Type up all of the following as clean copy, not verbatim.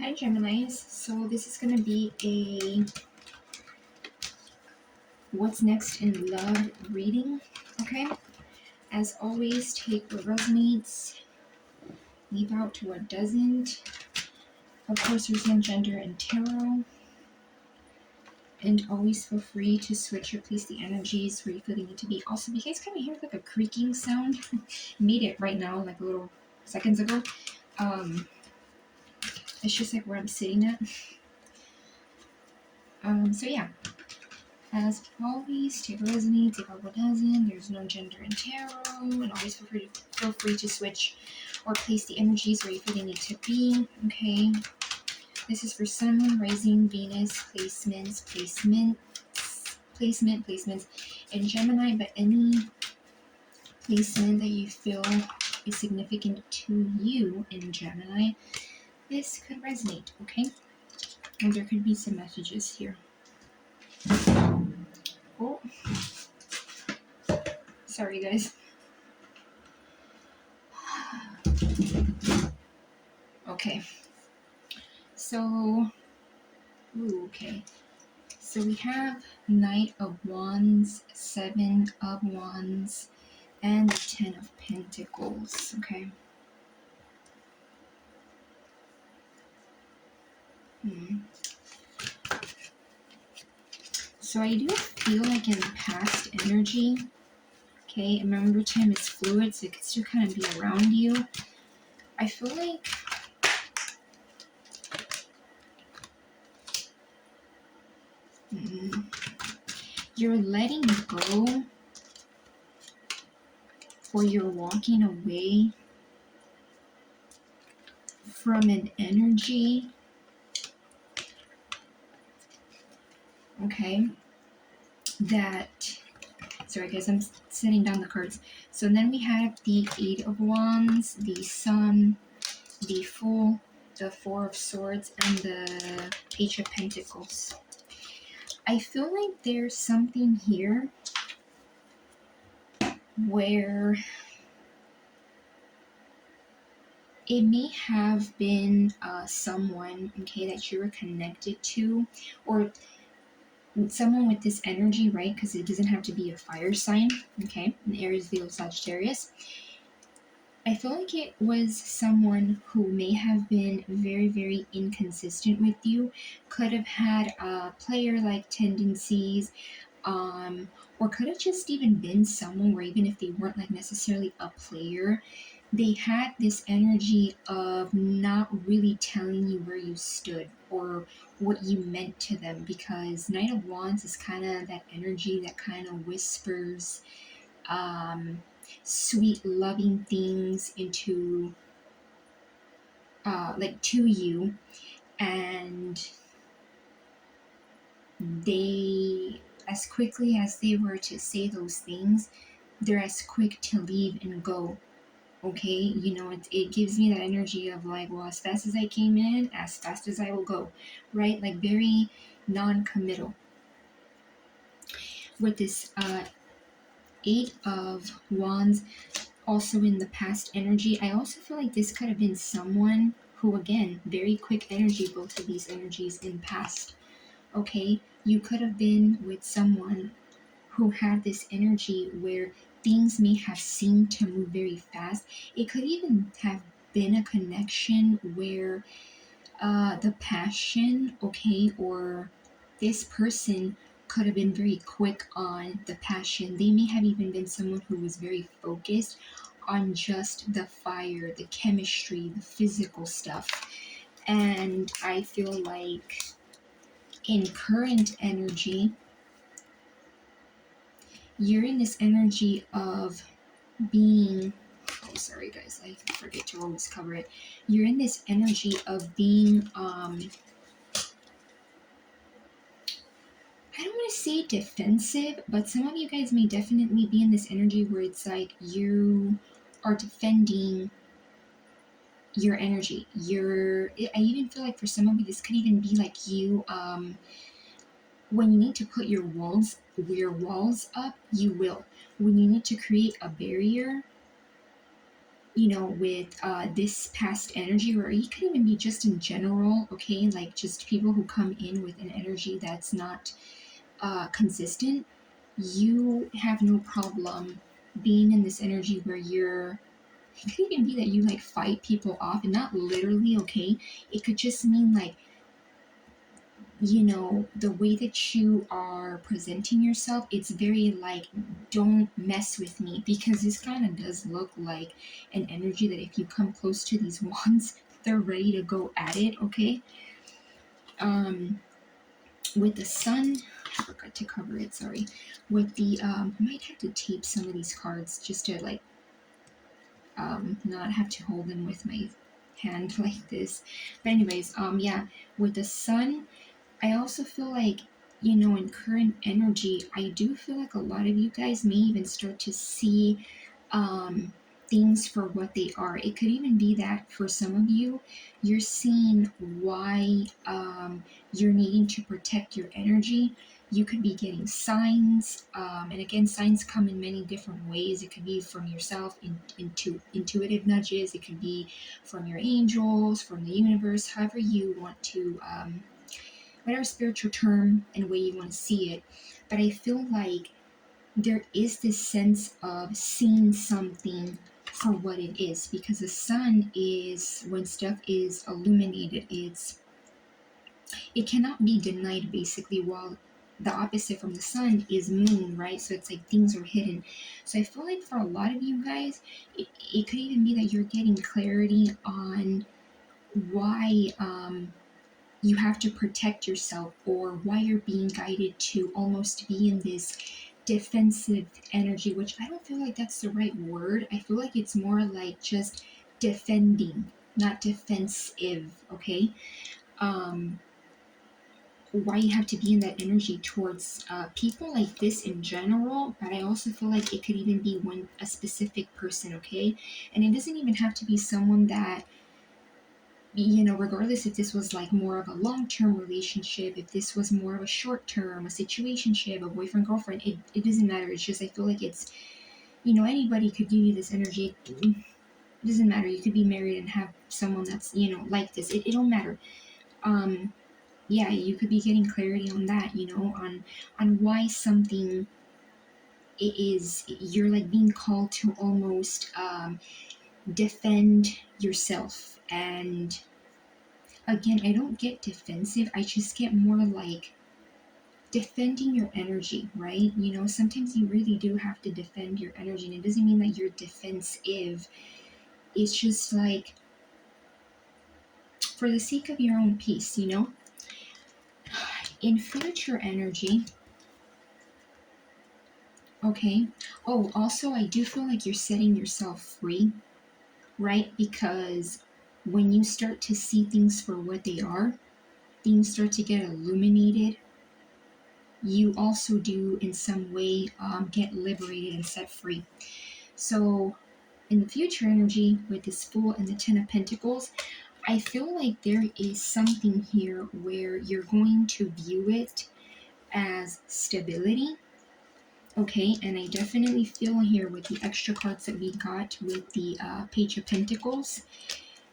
Hi Geminis, so this is going to be a what's next in love reading, okay? As always, take what resonates, leave out what doesn't. Of course, there's no gender in tarot, and always feel free to switch or place the energies where you feel they need to be. Also, if you guys kind of hear like a creaking sound, made it right now, like a little seconds ago. It's just like where I'm sitting at. So yeah. As always, take what resonates, take out what doesn't. There's no gender in tarot, and always feel free to switch or place the energies where you feel they need to be. Okay, this is for Sun, Moon, Rising, Venus placements in Gemini, but any placement that you feel is significant to you in Gemini, this could resonate. Okay, and there could be some messages here. Oh, sorry guys. Okay, so okay, so we have Knight of Wands, Seven of Wands, and the Ten of Pentacles. Okay. So I do feel like in past energy, okay, remember time is fluid, so it could still kind of be around you. I feel like you're letting go, or you're walking away from an energy, okay, that, sorry guys, I'm setting down the cards. So then we have the Eight of Wands, the Sun, the Fool, the Four of Swords, and the Page of Pentacles. I feel like there's something here where it may have been someone, okay, that you were connected to, or someone with this energy, right? Because it doesn't have to be a fire sign, okay? An Aries, Leo, Sagittarius. I feel like it was someone who may have been very, very inconsistent with you, could have had player-like tendencies, or could have just even been someone where even if they weren't like necessarily a player, they had this energy of not really telling you where you stood or what you meant to them, because Knight of Wands is kind of that energy that kind of whispers sweet loving things into like to you, and they, as quickly as they were to say those things, they're as quick to leave and go. Okay, you know, it gives me that energy of like, well, as fast as I came in, as fast as I will go, right? Like very non-committal. With this Eight of Wands, also in the past energy, I also feel like this could have been someone who, again, very quick energy, both of these energies in past. Okay, you could have been with someone who had this energy where things may have seemed to move very fast. It could even have been a connection where the passion, okay, or this person could have been very quick on the passion. They may have even been someone who was very focused on just the fire, the chemistry, the physical stuff. And I feel like in current energy, you're in this energy of being, oh sorry guys, I forget to always cover it. You're in this energy of being I don't want to say defensive, but some of you guys may definitely be in this energy where it's like you are defending your energy. I even feel like for some of you, this could even be like you, when you need to put your walls up, you will. When you need to create a barrier, with this past energy, or it could even be just in general, okay? Like just people who come in with an energy that's not consistent, you have no problem being in this energy where it could even be that you like fight people off, and not literally, okay? It could just mean like, the way that you are presenting yourself, it's very like, don't mess with me, because this kind of does look like an energy that if you come close to these wands, they're ready to go at it, okay? With the sun, I forgot to cover it, sorry. With the, I might have to tape some of these cards just to like, not have to hold them with my hand like this. But anyways, yeah, with the sun, I also feel like, in current energy, I do feel like a lot of you guys may even start to see um, things for what they are. It could even be that for some of you, you're seeing why you're needing to protect your energy. You could be getting signs, and again, signs come in many different ways. It could be from yourself, intuitive nudges. It could be from your angels, from the universe, however you want to. Whatever spiritual term and way you want to see it. But I feel like there is this sense of seeing something for what it is, because the sun is, when stuff is illuminated, it cannot be denied basically, while the opposite from the sun is moon, right? So it's like things are hidden. So I feel like for a lot of you guys, it could even be that you're getting clarity on why you have to protect yourself, or why you're being guided to almost be in this defensive energy, which I don't feel like that's the right word. I feel like it's more like just defending, not defensive, okay? Um, why you have to be in that energy towards people like this in general, but I also feel like it could even be a specific person, okay? And it doesn't even have to be someone that, regardless if this was like more of a long-term relationship, if this was more of a short-term, a situationship, a boyfriend, girlfriend, it doesn't matter. It's just, I feel like it's, anybody could give you this energy. It doesn't matter. You could be married and have someone that's, like this. It don't matter. Yeah, you could be getting clarity on that, on why something is, you're like being called to almost defend yourself. And again, I don't get defensive. I just get more like defending your energy, right? Sometimes you really do have to defend your energy, and it doesn't mean that you're defensive. It's just like for the sake of your own peace. In future energy, okay. Oh, also, I do feel like you're setting yourself free, right? Because when you start to see things for what they are, things start to get illuminated. You also do in some way get liberated and set free. So in the future energy with this Fool and the Ten of Pentacles, I feel like there is something here where you're going to view it as stability. Okay, and I definitely feel here with the extra cards that we got with the Page of Pentacles.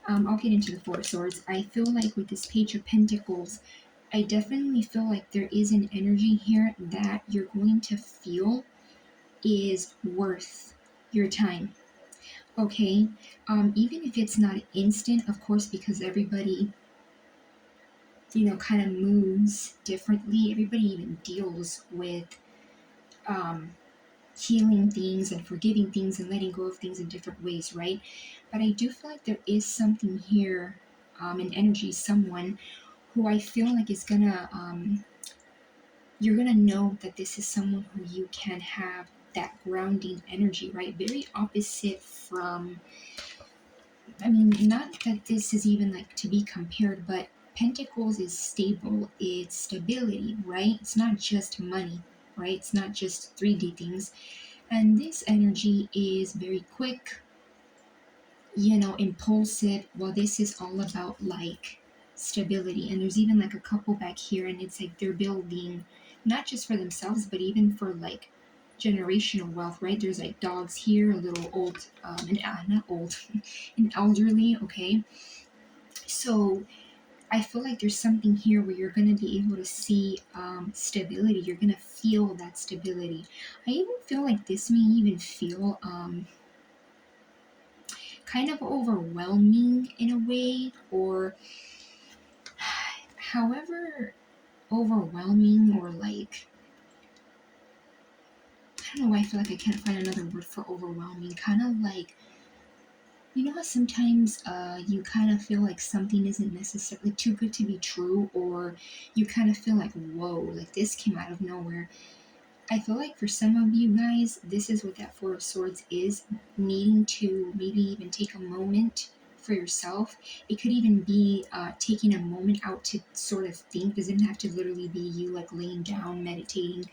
I'll get into the Four of Swords. I feel like with this Page of Pentacles, I definitely feel like there is an energy here that you're going to feel is worth your time. Okay, even if it's not instant, of course, because everybody, kind of moves differently. Everybody even deals with healing things and forgiving things and letting go of things in different ways, right? But I do feel like there is something here, an energy, someone who I feel like is gonna, you're gonna know that this is someone who you can have that grounding energy, right? Very opposite from, I mean, not that this is even like to be compared, but Pentacles is stable, it's stability, right? It's not just money, right? It's not just 3D things. And this energy is very quick, impulsive. Well, this is all about like stability. And there's even like a couple back here, and it's like they're building not just for themselves, but even for like generational wealth, right? There's like dogs here, a little old, not old, an elderly, okay? So I feel like there's something here where you're going to be able to see stability. You're going to feel that stability. I even feel like this may even feel kind of overwhelming in a way, or however overwhelming, or like, I don't know why I feel like I can't find another word for overwhelming. Kind of like, you know how sometimes you kind of feel like something isn't necessarily too good to be true, or you kind of feel like, whoa, like this came out of nowhere. I feel like for some of you guys, this is what that Four of Swords is, needing to maybe even take a moment for yourself. It could even be taking a moment out to sort of think. It doesn't have to literally be you like laying down, meditating.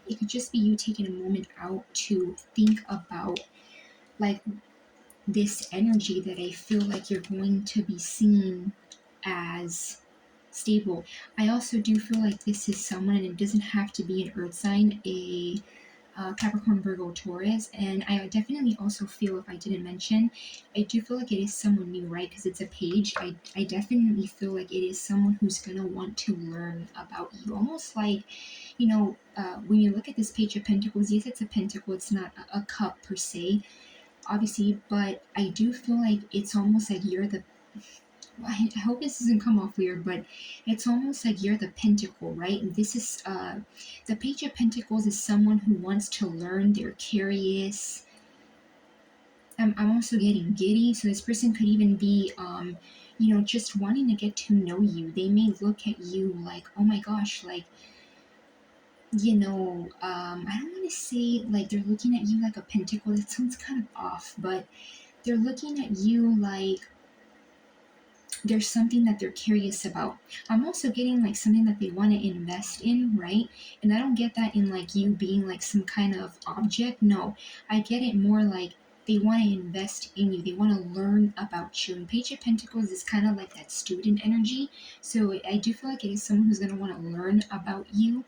It could just be you taking a moment out to think about like this energy that I feel like you're going to be seeing as stable. I also do feel like this is someone, and it doesn't have to be an earth sign, a Capricorn, Virgo, Taurus, and I definitely also feel, if I didn't mention, I do feel like it is someone new, right? Because it's a page. I definitely feel like it is someone who's going to want to learn about you. Almost like, when you look at this Page of Pentacles, yes, it's a pentacle, it's not a cup per se, obviously, but I do feel like it's almost like you're the, I hope this doesn't come off weird, but it's almost like you're the pentacle, right? And this is the Page of Pentacles is someone who wants to learn. They're curious. I'm also getting giddy, so this person could even be, just wanting to get to know you. They may look at you like, oh my gosh, like, I don't want to say like they're looking at you like a pentacle. That sounds kind of off, but they're looking at you like there's something that they're curious about. I'm also getting like something that they want to invest in, right? And I don't get that in like you being like some kind of object. No, I get it more like they want to invest in you. They want to learn about you. And Page of Pentacles is kind of like that student energy. So I do feel like it is someone who's going to want to learn about you,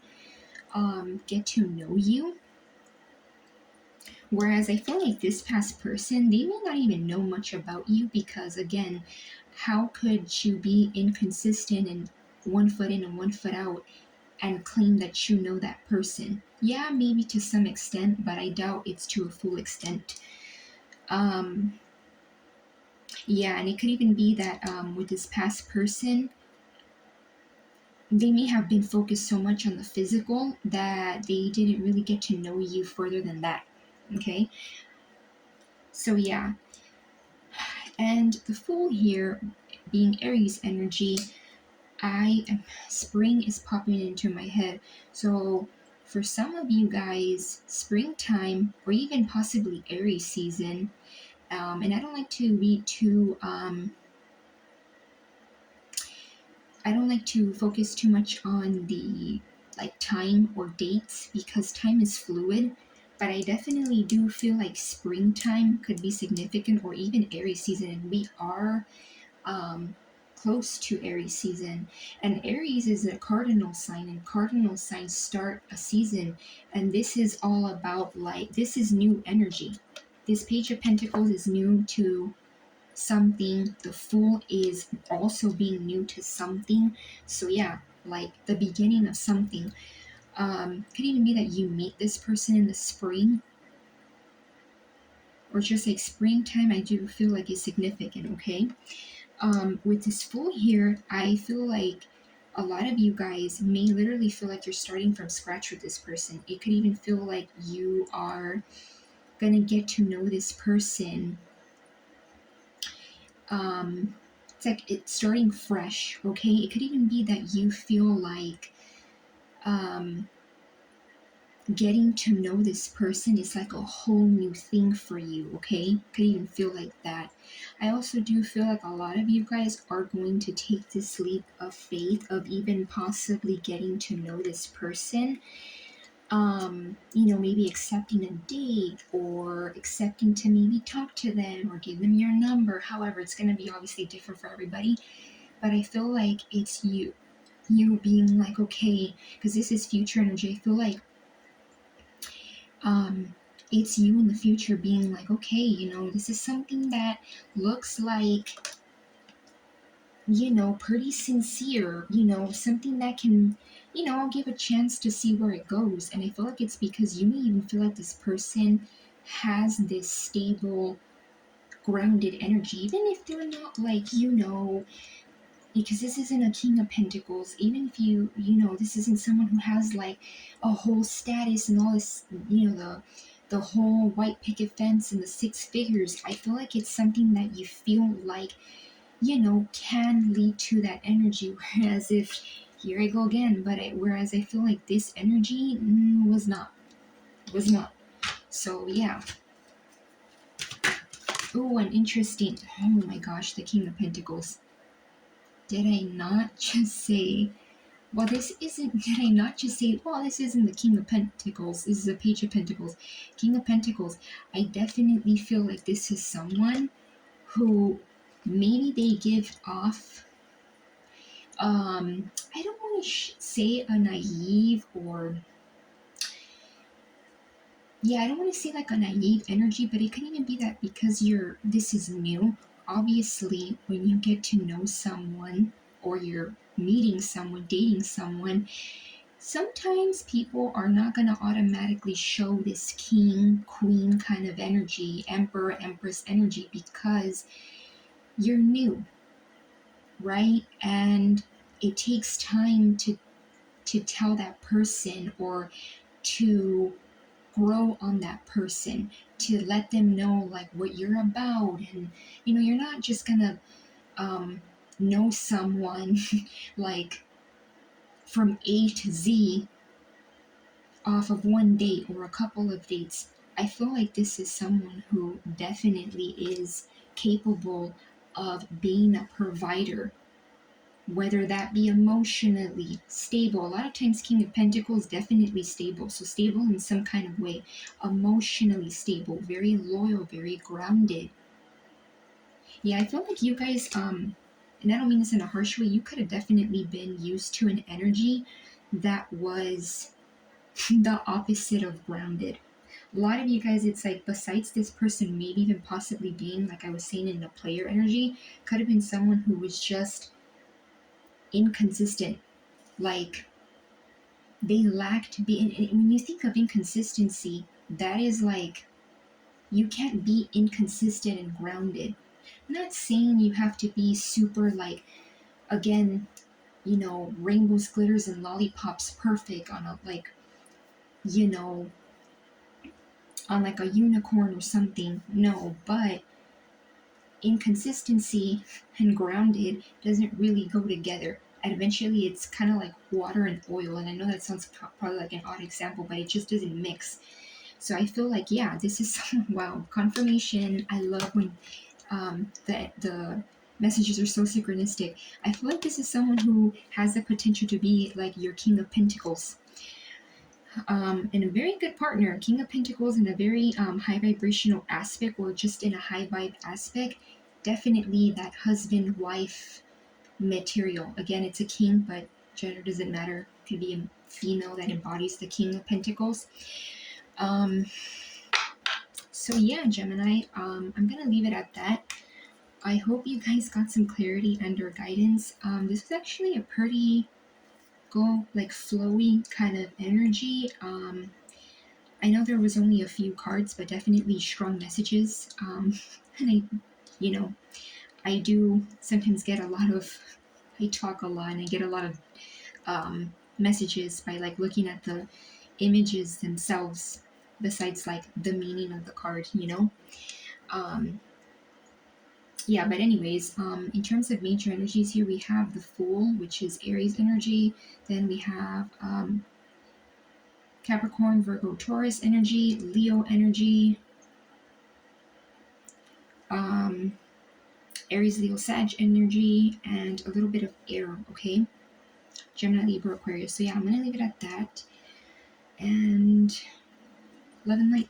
get to know you. Whereas I feel like this past person, they may not even know much about you, because again, how could you be inconsistent and one foot in and one foot out and claim that you know that person? Yeah, maybe to some extent, but I doubt it's to a full extent. Yeah, and it could even be that with this past person, they may have been focused so much on the physical that they didn't really get to know you further than that. Okay? So yeah, and the Fool here, being Aries energy, spring is popping into my head. So for some of you guys, springtime or even possibly Aries season, and I don't like to be too, I don't like to focus too much on the like time or dates, because time is fluid. But I definitely do feel like springtime could be significant, or even Aries season, and we are um, close to Aries season. And Aries is a cardinal sign, and cardinal signs start a season. And this is all about like, this is new energy. This Page of Pentacles is new to something. The Fool is also being new to something. So yeah, like the beginning of something. Could even be that you meet this person in the spring, or just like springtime. I do feel like it's significant, okay? With this Fool here, I feel like a lot of you guys may literally feel like you're starting from scratch with this person. It could even feel like you are gonna get to know this person. It's like it's starting fresh, okay? It could even be that you feel like um, getting to know this person is like a whole new thing for you, okay? Could even feel like that. I also do feel like a lot of you guys are going to take this leap of faith of even possibly getting to know this person. Maybe accepting a date, or accepting to maybe talk to them or give them your number. However, it's going to be obviously different for everybody. But I feel like it's you being like, okay, because this is future energy. I feel like it's you in the future being like, okay, this is something that looks like, pretty sincere, something that can, I'll give a chance to see where it goes. And I feel like it's because you may even feel like this person has this stable, grounded energy, even if they're not like, because this isn't a King of Pentacles, even if this isn't someone who has like a whole status and all this, the whole white picket fence and the six figures. I feel like it's something that you feel like, can lead to that energy. Whereas if, here I go again, whereas I feel like this energy was not. So yeah. Oh, and interesting. Oh my gosh, the King of Pentacles. Did I not just say, well, this isn't, did I not just say, well, this isn't the King of Pentacles, this is a Page of Pentacles. King of Pentacles, I definitely feel like this is someone who maybe they give off, I don't want to say a naive or, yeah, I don't want to say like a naive energy, but it could even be that because this is new. Obviously, when you get to know someone or you're meeting someone, dating someone, sometimes people are not going to automatically show this king, queen kind of energy, emperor, empress energy because you're new, right? And it takes time to tell that person or to grow on that person, to let them know like what you're about. And you're not just gonna know someone like from A to Z off of one date or a couple of dates. I feel like this is someone who definitely is capable of being a provider, whether that be emotionally stable. A lot of times, King of Pentacles definitely stable. So stable in some kind of way, emotionally stable, very loyal, very grounded. Yeah, I feel like you guys, and I don't mean this in a harsh way, you could have definitely been used to an energy that was the opposite of grounded. A lot of you guys, it's like besides this person maybe even possibly being, like I was saying in the player energy, could have been someone who was just inconsistent. Like they lacked being, and when you think of inconsistency, that is like you can't be inconsistent and grounded. I'm not saying you have to be super like, again, rainbows, glitters, and lollipops perfect on a like, you know, on like a unicorn or something. No, but inconsistency and grounded doesn't really go together. And eventually it's kind of like water and oil. And I know that sounds probably like an odd example, but it just doesn't mix. So I feel like, yeah, this is wow, confirmation. I love when the messages are so synchronistic. I feel like this is someone who has the potential to be like your King of Pentacles. And a very good partner, King of Pentacles in a very high vibrational aspect or just in a high vibe aspect. Definitely that husband, wife material. Again, it's a king, but gender doesn't matter. It could be a female that embodies the King of Pentacles. So yeah, Gemini, I'm going to leave it at that. I hope you guys got some clarity under guidance. This was actually a pretty flowy kind of energy. I know there was only a few cards, but definitely strong messages. And I do sometimes get I talk a lot and I get a lot of messages by like looking at the images themselves besides like the meaning of the card, Um, yeah, but anyways, in terms of major energies here, we have the Fool, which is Aries energy. Then we have Capricorn, Virgo, Taurus energy, Leo energy, Aries, Leo, Sag energy, and a little bit of air, okay? Gemini, Libra, Aquarius. So yeah, I'm going to leave it at that. And love and light.